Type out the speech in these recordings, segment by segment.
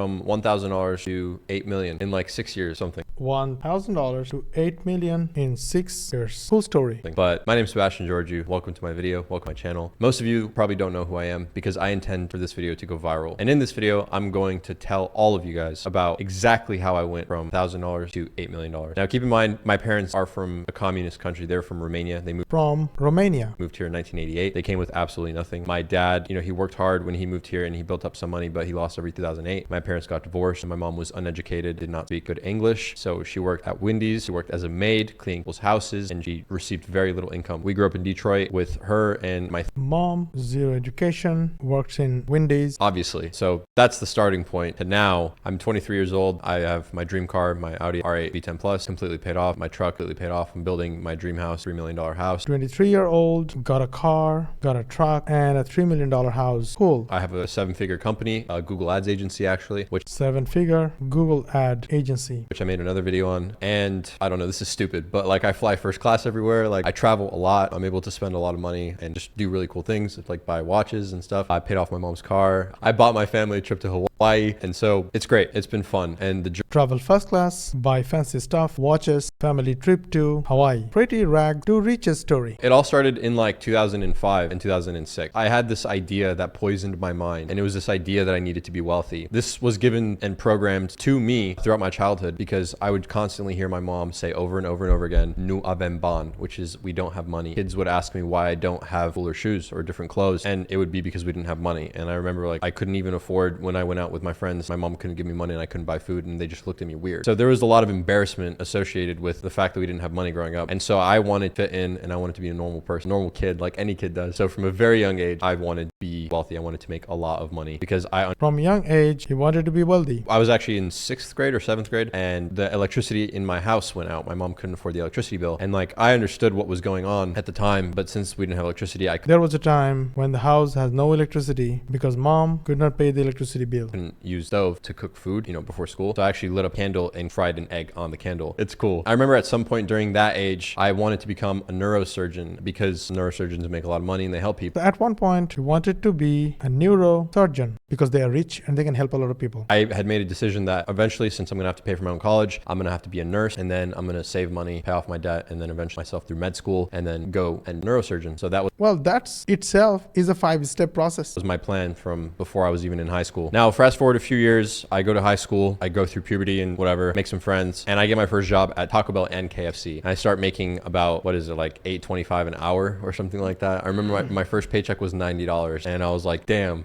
from $1,000 to $8 million in like 6 years, something. $1,000 to $8 million in 6 years. Cool story. But my name is Sebastian Georgiou. Welcome to my video. Welcome to my channel. Most of you probably don't know who I am because I intend for this video to go viral. And in this video, I'm going to tell all of you guys about exactly how I went from $1,000 to $8 million. Now, keep in mind, my parents are from a communist country. They're from Romania. They moved From Romania. here in 1988. They came with absolutely nothing. My dad, he worked hard when he moved here and he built up some money, but he lost every 2008. My parents got divorced and my mom was uneducated, did not speak good English. So she worked at Wendy's. She worked as a maid, cleaning people's houses, and she received very little income. We grew up in Detroit with her and my Mom, zero education, works in Wendy's. obviously. So that's the starting point. And now I'm 23 years old. I have my dream car, my Audi R8 V10 Plus, completely paid off. My truck completely paid off. I'm building my dream house, $3 million house. 23-year-old, got a car, got a truck, and a $3 million house. Cool. I have a 7-figure company, a Google Ads agency actually, which 7-figure Google ad agency. I made another video on. And I don't know, this is stupid, but like I fly first class everywhere. Like I travel a lot. I'm able to spend a lot of money and just do really cool things, like buy watches and stuff. I paid off my mom's car. I bought my family a trip to Hawaii. And so it's great. It's been fun. And the Travel first class, buy fancy stuff, watches, family trip to Hawaii. Pretty rag to riches story. It all started in like 2005 and 2006. I had this idea that poisoned my mind, and it was this idea that I needed to be wealthy. This was given and programmed to me throughout my childhood because I would constantly hear my mom say over and over and over again, "Nu avem ban," which is we don't have money. Kids would ask me why I don't have cooler shoes or different clothes, and it would be because we didn't have money. And I remember like I couldn't even afford when I went out with my friends. My mom couldn't give me money and I couldn't buy food, and they just looked at me weird. So there was a lot of embarrassment associated with the fact that we didn't have money growing up. And so I wanted to fit in and I wanted to be a normal person, normal kid, like any kid does. So from a very young age, I wanted to be wealthy. I wanted to make a lot of money because From a young age, he wanted to be wealthy. I was actually in 6th grade or 7th grade and the electricity in my house went out. My mom couldn't afford the electricity bill. And like I understood what was going on at the time, but since we didn't have electricity, There was a time when the house has no electricity because mom could not pay the electricity bill. couldn't use stove to cook food, before school. So I actually lit a candle and fried an egg on the candle. It's cool. I remember at some point during that age, I wanted to become a neurosurgeon because neurosurgeons make a lot of money and they help people. So at one point, he wanted to be a neurosurgeon because they are rich and they can help a lot of people. I had made a decision that eventually, since I'm gonna have to pay for my own college, I'm gonna have to be a nurse, and then I'm gonna save money, pay off my debt, and then eventually myself through med school, and then go and neurosurgeon. So that Well, that's itself is a 5-step process. was my plan from before I was even in high school. Now, fast forward a few years, I go to high school, I go through puberty and whatever, make some friends, and I get my first job at Taco Bell and KFC. And I start making about, like $8.25 an hour or something like that. I remember my first paycheck was $90, and I was like, damn,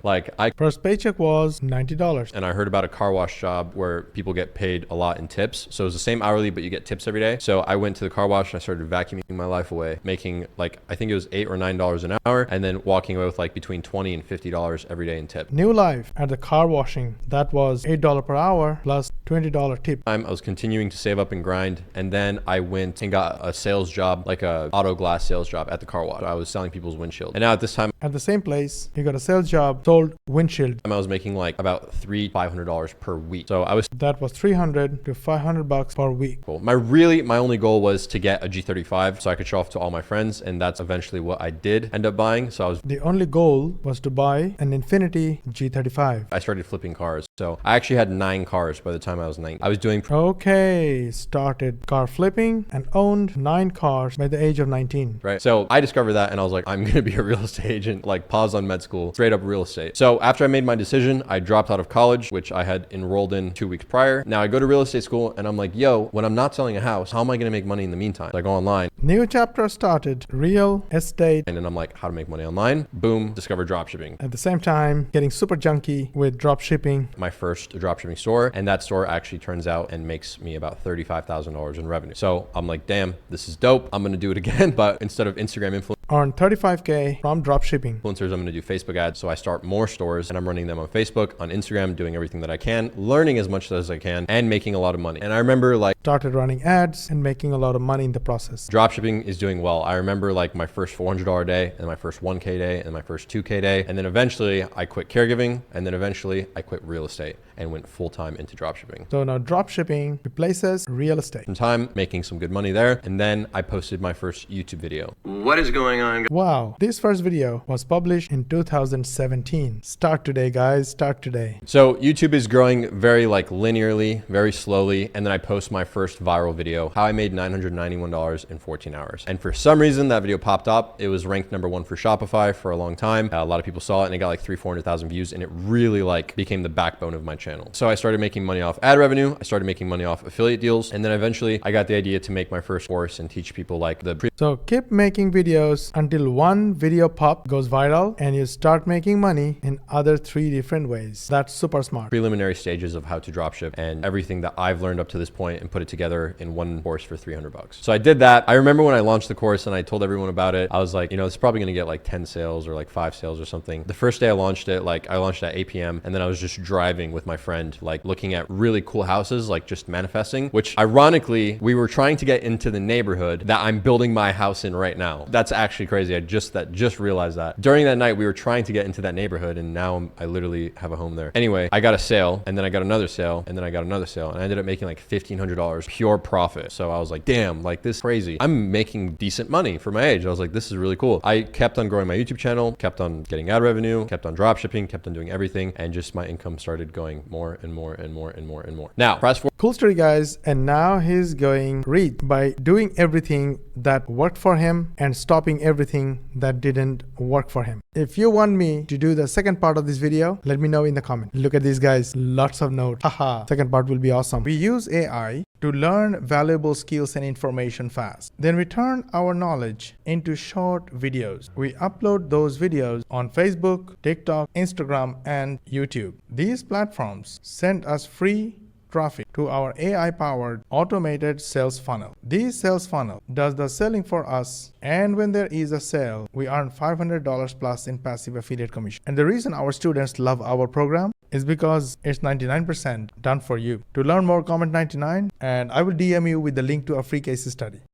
First paycheck was $90. and I heard about a car wash job where people get paid a lot in tips. So it was the same hourly, but you get tips every day. So I went to the car wash and I started vacuuming my life away, making I think it was $8 or $9 an hour, and then walking away with like between $20 and $50 every day in tip. New life at the car washing. That was $8 per hour plus $20 tip. I was continuing to save up and grind, and then I went and got a sales job, like a auto glass sales job at the car wash. I was selling people's windshield. And now at this time, At the same place, you got a sales job, sold windshield. I was making like about $300-500 per week. So I was That was $300 to $500 per week. cool. My only goal was to get a G35 so I could show off to all my friends, and that's eventually what I did end up buying. So The only goal was to buy an Infiniti G35. I started flipping cars. So I actually had 9 cars by the time I was 19. I was doing Okay, started car flipping and owned 9 cars by the age of 19. right. So I discovered that and I was like, I'm going to be a real estate agent, like pause on med school, straight up real estate. So after I made my decision, I dropped out of college, which I had enrolled in 2 weeks prior. Now I go to real estate school and I'm like, yo, when I'm not selling a house, how am I going to make money in the meantime? So I go online. New chapter started, real estate. And then I'm like, how to make money online? Boom, discover dropshipping. At the same time, getting super junky with drop shipping. My first dropshipping store, and that store actually turns out and makes me about $35,000 in revenue. So I'm like, damn, this is dope. I'm going to do it again, but instead of Instagram Earn $35K from drop shipping. influencers, I'm going to do Facebook ads. So I start more stores and I'm running them on Facebook, on Instagram, doing everything that I can, learning as much as I can, and making a lot of money. And I remember started running ads and making a lot of money in the process. dropshipping is doing well. I remember my first $400 day and my first 1K day and my first 2K day. And then eventually I quit caregiving, and then eventually I quit real estate and went full-time into dropshipping. So now drop shipping replaces real estate. Some time making some good money there. And then I posted my first YouTube video. What is going going on? Wow, this first video was published in 2017. Start today, guys. Start today. So YouTube is growing very linearly, very slowly. And then I post my first viral video, how I made $991 in 14 hours. And for some reason that video popped up. It was ranked #1 for Shopify for a long time. A lot of people saw it and it got like 300,000-400,000 views, and it really became the backbone of my channel. So I started making money off ad revenue. I started making money off affiliate deals. And then eventually I got the idea to make my first course and teach people So keep making videos until one video pop goes viral and you start making money in other 3 different ways. That's super smart. preliminary stages of how to dropship and everything that I've learned up to this point and put it together in one course for $300. So I did that. I remember when I launched the course and I told everyone about it, I was like, it's probably going to get like 10 sales or like 5 sales or something. The first day I launched it, I launched at 8 p.m. and then I was just driving with my friend, looking at really cool houses, just manifesting, which ironically, we were trying to get into the neighborhood that I'm building my house in right now. That's actually crazy. I just realized that. During that night, we were trying to get into that neighborhood and now I literally have a home there. Anyway, I got a sale and then I got another sale and then I got another sale and I ended up making like $1,500 pure profit. So I was like, damn, this is crazy. I'm making decent money for my age. I was like, this is really cool. I kept on growing my YouTube channel, kept on getting ad revenue, kept on drop shipping, kept on doing everything. And just my income started going more and more and more and more and more. Now, fast forward. Cool story, guys. And now he's going rich by doing everything that worked for him and stopping everything that didn't work for him. If you want me to do the second part of this video, let me know in the comment. Look at these guys, lots of notes. Haha, second part will be awesome. We use AI to learn valuable skills and information fast. Then we turn our knowledge into short videos. We upload those videos on Facebook, TikTok, Instagram, and YouTube. These platforms send us free traffic to our AI-powered automated sales funnel. This sales funnel does the selling for us, and when there is a sale, we earn $500 plus in passive affiliate commission. And the reason our students love our program is because it's 99% done for you. To learn more, comment 99 and I will DM you with the link to a free case study.